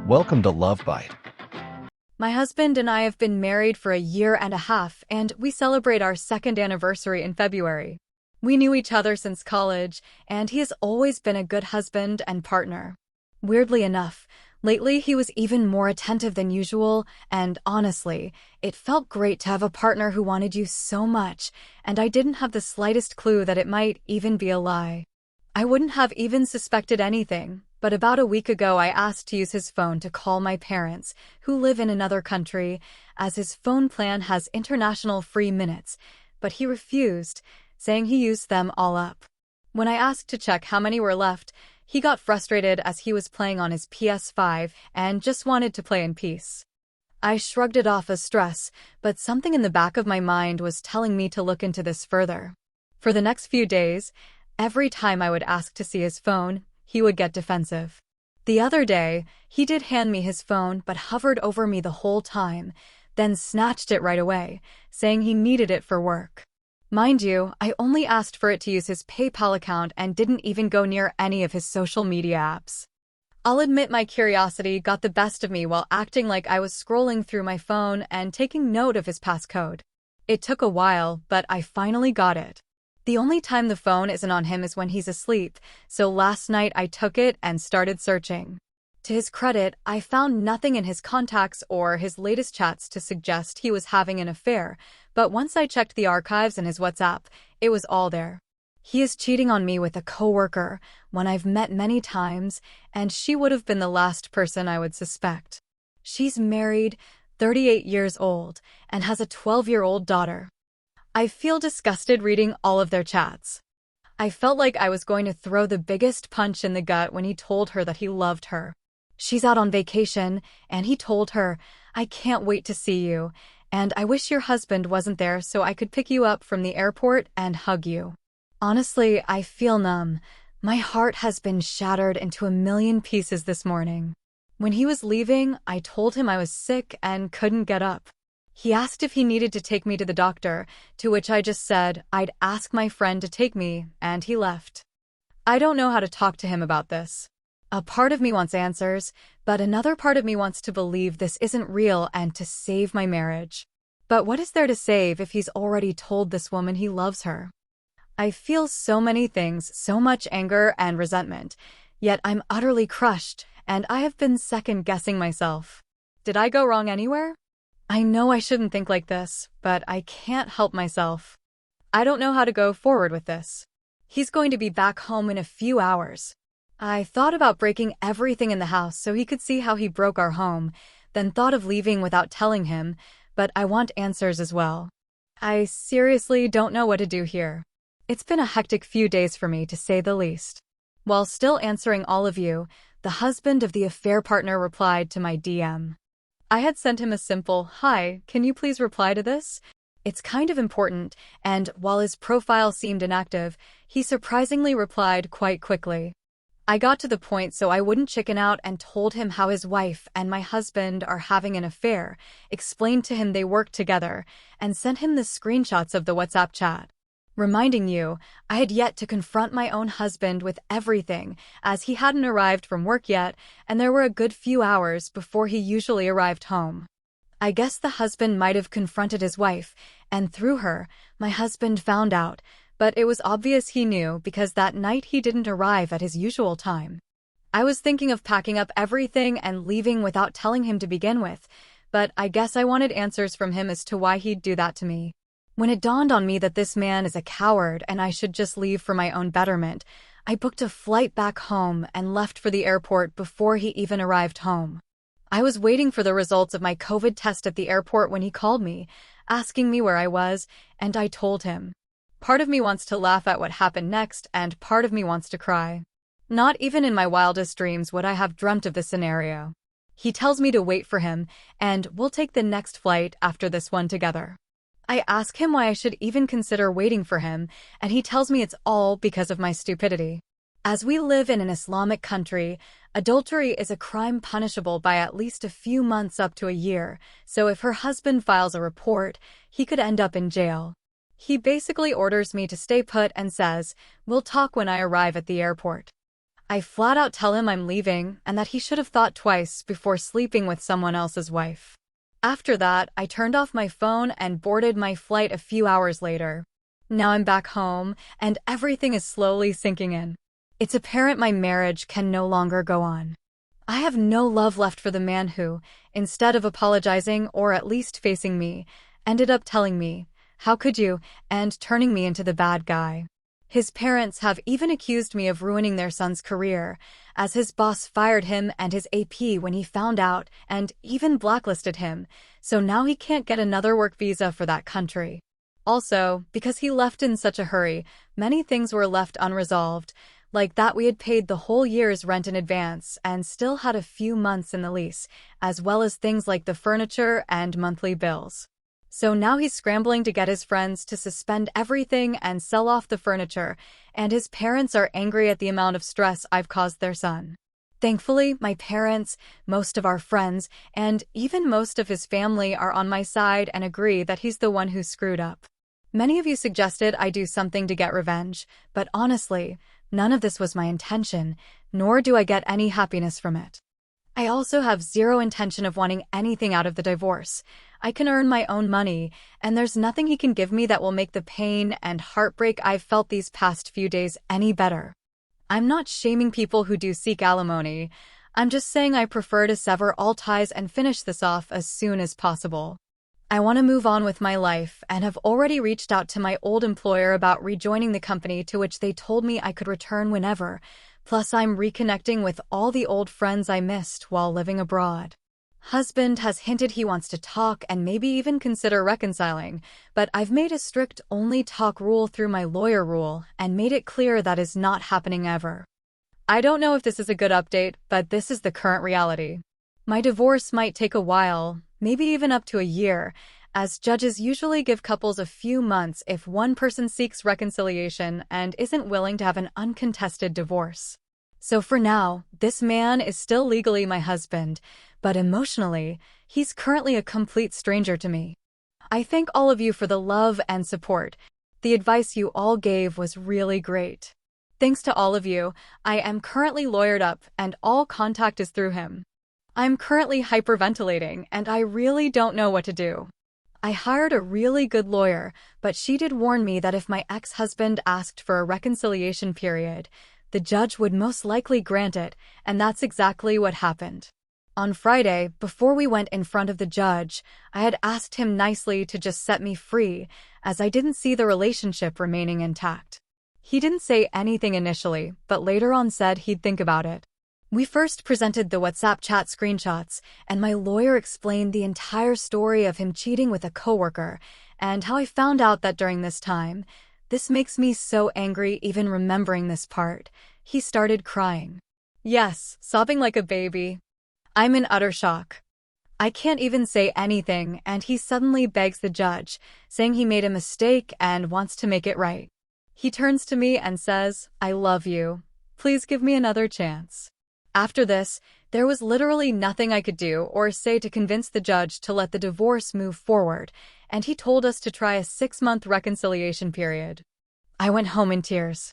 Welcome to Love Bite. My husband and I have been married for a year and a half, and we celebrate our second anniversary in February. We knew each other since college, and he has always been a good husband and partner. Weirdly enough, lately he was even more attentive than usual, and honestly, it felt great to have a partner who wanted you so much, and I didn't have the slightest clue that it might even be a lie. I wouldn't have even suspected anything, but about a week ago I asked to use his phone to call my parents, who live in another country, as his phone plan has international free minutes, but he refused, saying he used them all up. When I asked to check how many were left, he got frustrated as he was playing on his PS5 and just wanted to play in peace. I shrugged it off as stress, but something in the back of my mind was telling me to look into this further. For the next few days, every time I would ask to see his phone, he would get defensive. The other day, he did hand me his phone but hovered over me the whole time, then snatched it right away, saying he needed it for work. Mind you, I only asked for it to use his PayPal account and didn't even go near any of his social media apps. I'll admit my curiosity got the best of me while acting like I was scrolling through my phone and taking note of his passcode. It took a while, but I finally got it. The only time the phone isn't on him is when he's asleep, so last night I took it and started searching. To his credit, I found nothing in his contacts or his latest chats to suggest he was having an affair, but once I checked the archives in his WhatsApp, it was all there. He is cheating on me with a coworker, one I've met many times, and she would have been the last person I would suspect. She's married, 38 years old, and has a 12-year-old daughter. I feel disgusted reading all of their chats. I felt like I was going to throw the biggest punch in the gut when he told her that he loved her. She's out on vacation, and he told her, "I can't wait to see you, and I wish your husband wasn't there so I could pick you up from the airport and hug you." Honestly, I feel numb. My heart has been shattered into a million pieces this morning. When he was leaving, I told him I was sick and couldn't get up. He asked if he needed to take me to the doctor, to which I just said I'd ask my friend to take me, and he left. I don't know how to talk to him about this. A part of me wants answers, but another part of me wants to believe this isn't real and to save my marriage. But what is there to save if he's already told this woman he loves her? I feel so many things, so much anger and resentment, yet I'm utterly crushed, and I have been second-guessing myself. Did I go wrong anywhere? I know I shouldn't think like this, but I can't help myself. I don't know how to go forward with this. He's going to be back home in a few hours. I thought about breaking everything in the house so he could see how he broke our home, then thought of leaving without telling him, but I want answers as well. I seriously don't know what to do here. It's been a hectic few days for me, to say the least. While still answering all of you, the husband of the affair partner replied to my DM. I had sent him a simple, "Hi, can you please reply to this?" It's kind of important, and while his profile seemed inactive, he surprisingly replied quite quickly. I got to the point so I wouldn't chicken out and told him how his wife and my husband are having an affair, explained to him they work together, and sent him the screenshots of the WhatsApp chat. Reminding you, I had yet to confront my own husband with everything, as he hadn't arrived from work yet, and there were a good few hours before he usually arrived home. I guess the husband might have confronted his wife, and through her, my husband found out, but it was obvious he knew because that night he didn't arrive at his usual time. I was thinking of packing up everything and leaving without telling him to begin with, but I guess I wanted answers from him as to why he'd do that to me. When it dawned on me that this man is a coward and I should just leave for my own betterment, I booked a flight back home and left for the airport before he even arrived home. I was waiting for the results of my COVID test at the airport when he called me, asking me where I was, and I told him. Part of me wants to laugh at what happened next, and part of me wants to cry. Not even in my wildest dreams would I have dreamt of this scenario. He tells me to wait for him, and we'll take the next flight after this one together. I ask him why I should even consider waiting for him, and he tells me it's all because of my stupidity. As we live in an Islamic country, adultery is a crime punishable by at least a few months up to a year, so if her husband files a report, he could end up in jail. He basically orders me to stay put and says, "We'll talk when I arrive at the airport." I flat out tell him I'm leaving and that he should have thought twice before sleeping with someone else's wife. After that, I turned off my phone and boarded my flight a few hours later. Now I'm back home, and everything is slowly sinking in. It's apparent my marriage can no longer go on. I have no love left for the man who, instead of apologizing or at least facing me, ended up telling me, "How could you?" and turning me into the bad guy. His parents have even accused me of ruining their son's career, as his boss fired him and his AP when he found out and even blacklisted him, so now he can't get another work visa for that country. Also, because he left in such a hurry, many things were left unresolved, like that we had paid the whole year's rent in advance and still had a few months in the lease, as well as things like the furniture and monthly bills. So now he's scrambling to get his friends to suspend everything and sell off the furniture, and his parents are angry at the amount of stress I've caused their son. Thankfully, my parents, most of our friends, and even most of his family are on my side and agree that he's the one who screwed up. Many of you suggested I do something to get revenge, but honestly, none of this was my intention, nor do I get any happiness from it. I also have zero intention of wanting anything out of the divorce. I can earn my own money, and there's nothing he can give me that will make the pain and heartbreak I've felt these past few days any better. I'm not shaming people who do seek alimony. I'm just saying I prefer to sever all ties and finish this off as soon as possible. I want to move on with my life and have already reached out to my old employer about rejoining the company, to which they told me I could return whenever. Plus, I'm reconnecting with all the old friends I missed while living abroad. Husband has hinted he wants to talk and maybe even consider reconciling, but I've made a strict only talk rule through my lawyer rule and made it clear that is not happening ever. I don't know if this is a good update, but this is the current reality. My divorce might take a while, maybe even up to a year, as judges usually give couples a few months if one person seeks reconciliation and isn't willing to have an uncontested divorce. So for now, this man is still legally my husband, but emotionally, he's currently a complete stranger to me. I thank all of you for the love and support. The advice you all gave was really great. Thanks to all of you, I am currently lawyered up and all contact is through him. I'm currently hyperventilating and I really don't know what to do. I hired a really good lawyer, but she did warn me that if my ex-husband asked for a reconciliation period, the judge would most likely grant it, and that's exactly what happened. On Friday, before we went in front of the judge, I had asked him nicely to just set me free, as I didn't see the relationship remaining intact. He didn't say anything initially, but later on said he'd think about it. We first presented the WhatsApp chat screenshots, and my lawyer explained the entire story of him cheating with a coworker, and how I found out that during this time. This makes me so angry even remembering this part. He started crying. Yes, sobbing like a baby. I'm in utter shock. I can't even say anything, and he suddenly begs the judge, saying he made a mistake and wants to make it right. He turns to me and says, "I love you. Please give me another chance." After this, there was literally nothing I could do or say to convince the judge to let the divorce move forward, and he told us to try a 6-month reconciliation period. I went home in tears.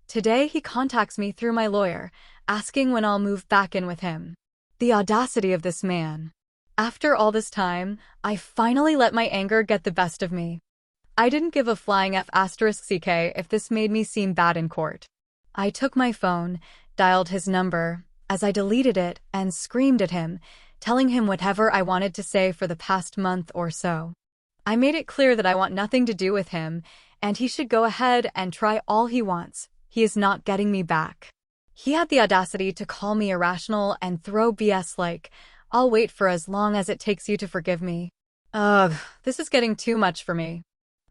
Today, he contacts me through my lawyer, asking when I'll move back in with him. The audacity of this man. After all this time, I finally let my anger get the best of me. I didn't give a flying F***ck if this made me seem bad in court. I took my phone, dialed his number, as I deleted it, and screamed at him, telling him whatever I wanted to say for the past month or so. I made it clear that I want nothing to do with him, and he should go ahead and try all he wants. He is not getting me back. He had the audacity to call me irrational and throw BS like, "I'll wait for as long as it takes you to forgive me." Ugh, this is getting too much for me.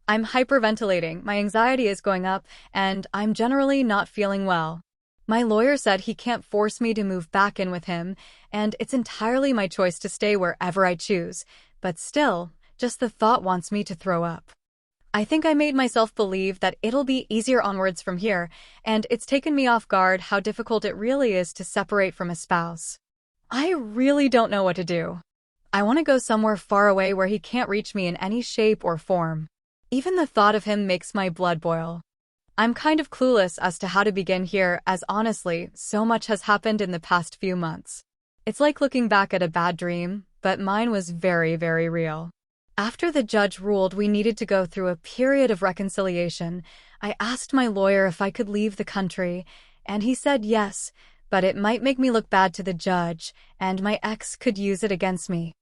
I'm hyperventilating, my anxiety is going up, and I'm generally not feeling well. My lawyer said he can't force me to move back in with him, and it's entirely my choice to stay wherever I choose, but still, just the thought wants me to throw up. I think I made myself believe that it'll be easier onwards from here, and it's taken me off guard how difficult it really is to separate from a spouse. I really don't know what to do. I want to go somewhere far away where he can't reach me in any shape or form. Even the thought of him makes my blood boil. I'm kind of clueless as to how to begin here, as honestly, so much has happened in the past few months. It's like looking back at a bad dream, but mine was very, very real. After the judge ruled we needed to go through a period of reconciliation, I asked my lawyer if I could leave the country, and he said yes, but it might make me look bad to the judge, and my ex could use it against me.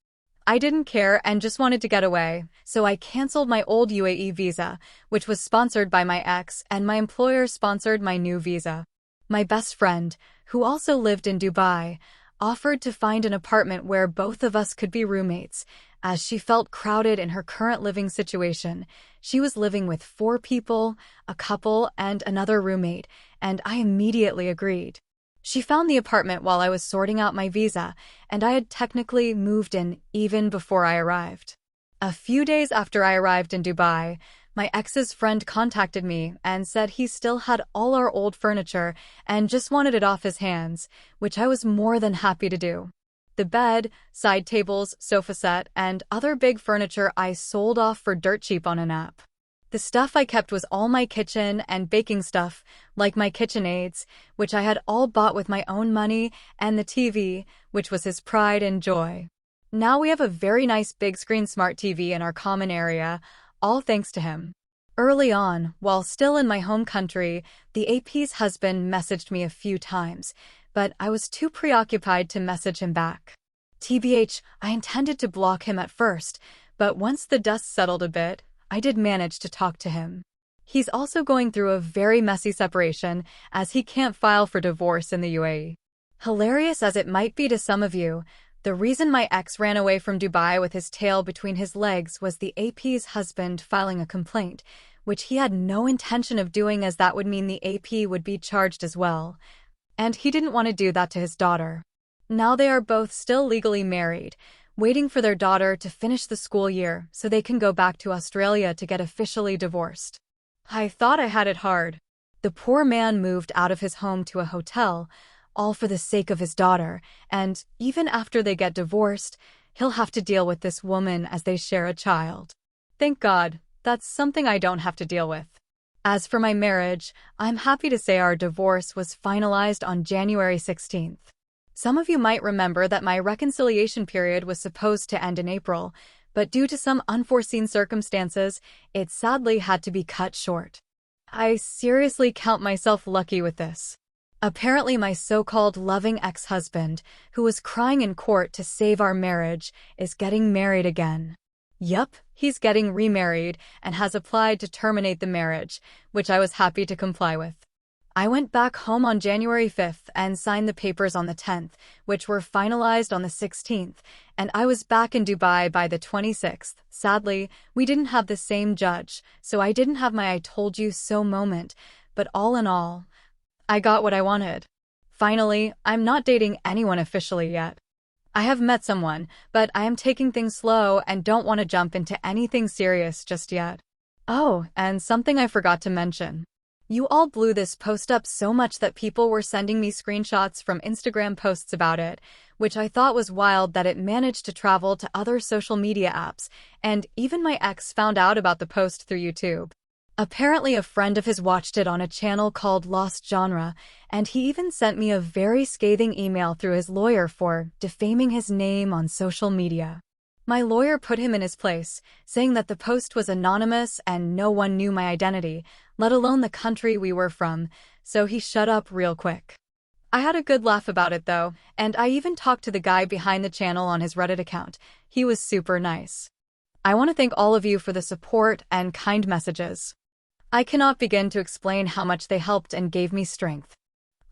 I didn't care and just wanted to get away, so I canceled my old UAE visa, which was sponsored by my ex, and my employer sponsored my new visa. My best friend, who also lived in Dubai, offered to find an apartment where both of us could be roommates, as she felt crowded in her current living situation. She was living with 4 people, a couple, and another roommate, and I immediately agreed. She found the apartment while I was sorting out my visa, and I had technically moved in even before I arrived. A few days after I arrived in Dubai, my ex's friend contacted me and said he still had all our old furniture and just wanted it off his hands, which I was more than happy to do. The bed, side tables, sofa set, and other big furniture I sold off for dirt cheap on an app. The stuff I kept was all my kitchen and baking stuff, like my KitchenAids, which I had all bought with my own money, and the TV, which was his pride and joy. Now we have a very nice big screen smart TV in our common area, all thanks to him. Early on, while still in my home country, the AP's husband messaged me a few times, but I was too preoccupied to message him back. TBH, I intended to block him at first, but once the dust settled a bit, I did manage to talk to him. He's also going through a very messy separation, as he can't file for divorce in the UAE. Hilarious as it might be to some of you, the reason my ex ran away from Dubai with his tail between his legs was the AP's husband filing a complaint, which he had no intention of doing, as that would mean the AP would be charged as well. And he didn't want to do that to his daughter. Now they are both still legally married, waiting for their daughter to finish the school year so they can go back to Australia to get officially divorced. I thought I had it hard. The poor man moved out of his home to a hotel, all for the sake of his daughter, and even after they get divorced, he'll have to deal with this woman as they share a child. Thank God, that's something I don't have to deal with. As for my marriage, I'm happy to say our divorce was finalized on January 16th. Some of you might remember that my reconciliation period was supposed to end in April, but due to some unforeseen circumstances, it sadly had to be cut short. I seriously count myself lucky with this. Apparently my so-called loving ex-husband, who was crying in court to save our marriage, is getting married again. Yup, he's getting remarried and has applied to terminate the marriage, which I was happy to comply with. I went back home on January 5th and signed the papers on the 10th, which were finalized on the 16th, and I was back in Dubai by the 26th. Sadly, we didn't have the same judge, so I didn't have my I told you so moment, but all in all, I got what I wanted. Finally, I'm not dating anyone officially yet. I have met someone, but I am taking things slow and don't want to jump into anything serious just yet. Oh, and something I forgot to mention. You all blew this post up so much that people were sending me screenshots from Instagram posts about it, which I thought was wild that it managed to travel to other social media apps, and even my ex found out about the post through YouTube. Apparently a friend of his watched it on a channel called Lost Genre, and he even sent me a very scathing email through his lawyer for defaming his name on social media. My lawyer put him in his place, saying that the post was anonymous and no one knew my identity, let alone the country we were from, so he shut up real quick. I had a good laugh about it though, and I even talked to the guy behind the channel on his Reddit account. He was super nice. I want to thank all of you for the support and kind messages. I cannot begin to explain how much they helped and gave me strength.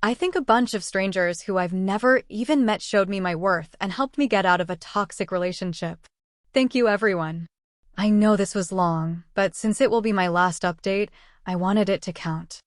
I think a bunch of strangers who I've never even met showed me my worth and helped me get out of a toxic relationship. Thank you, everyone. I know this was long, but since it will be my last update, I wanted it to count.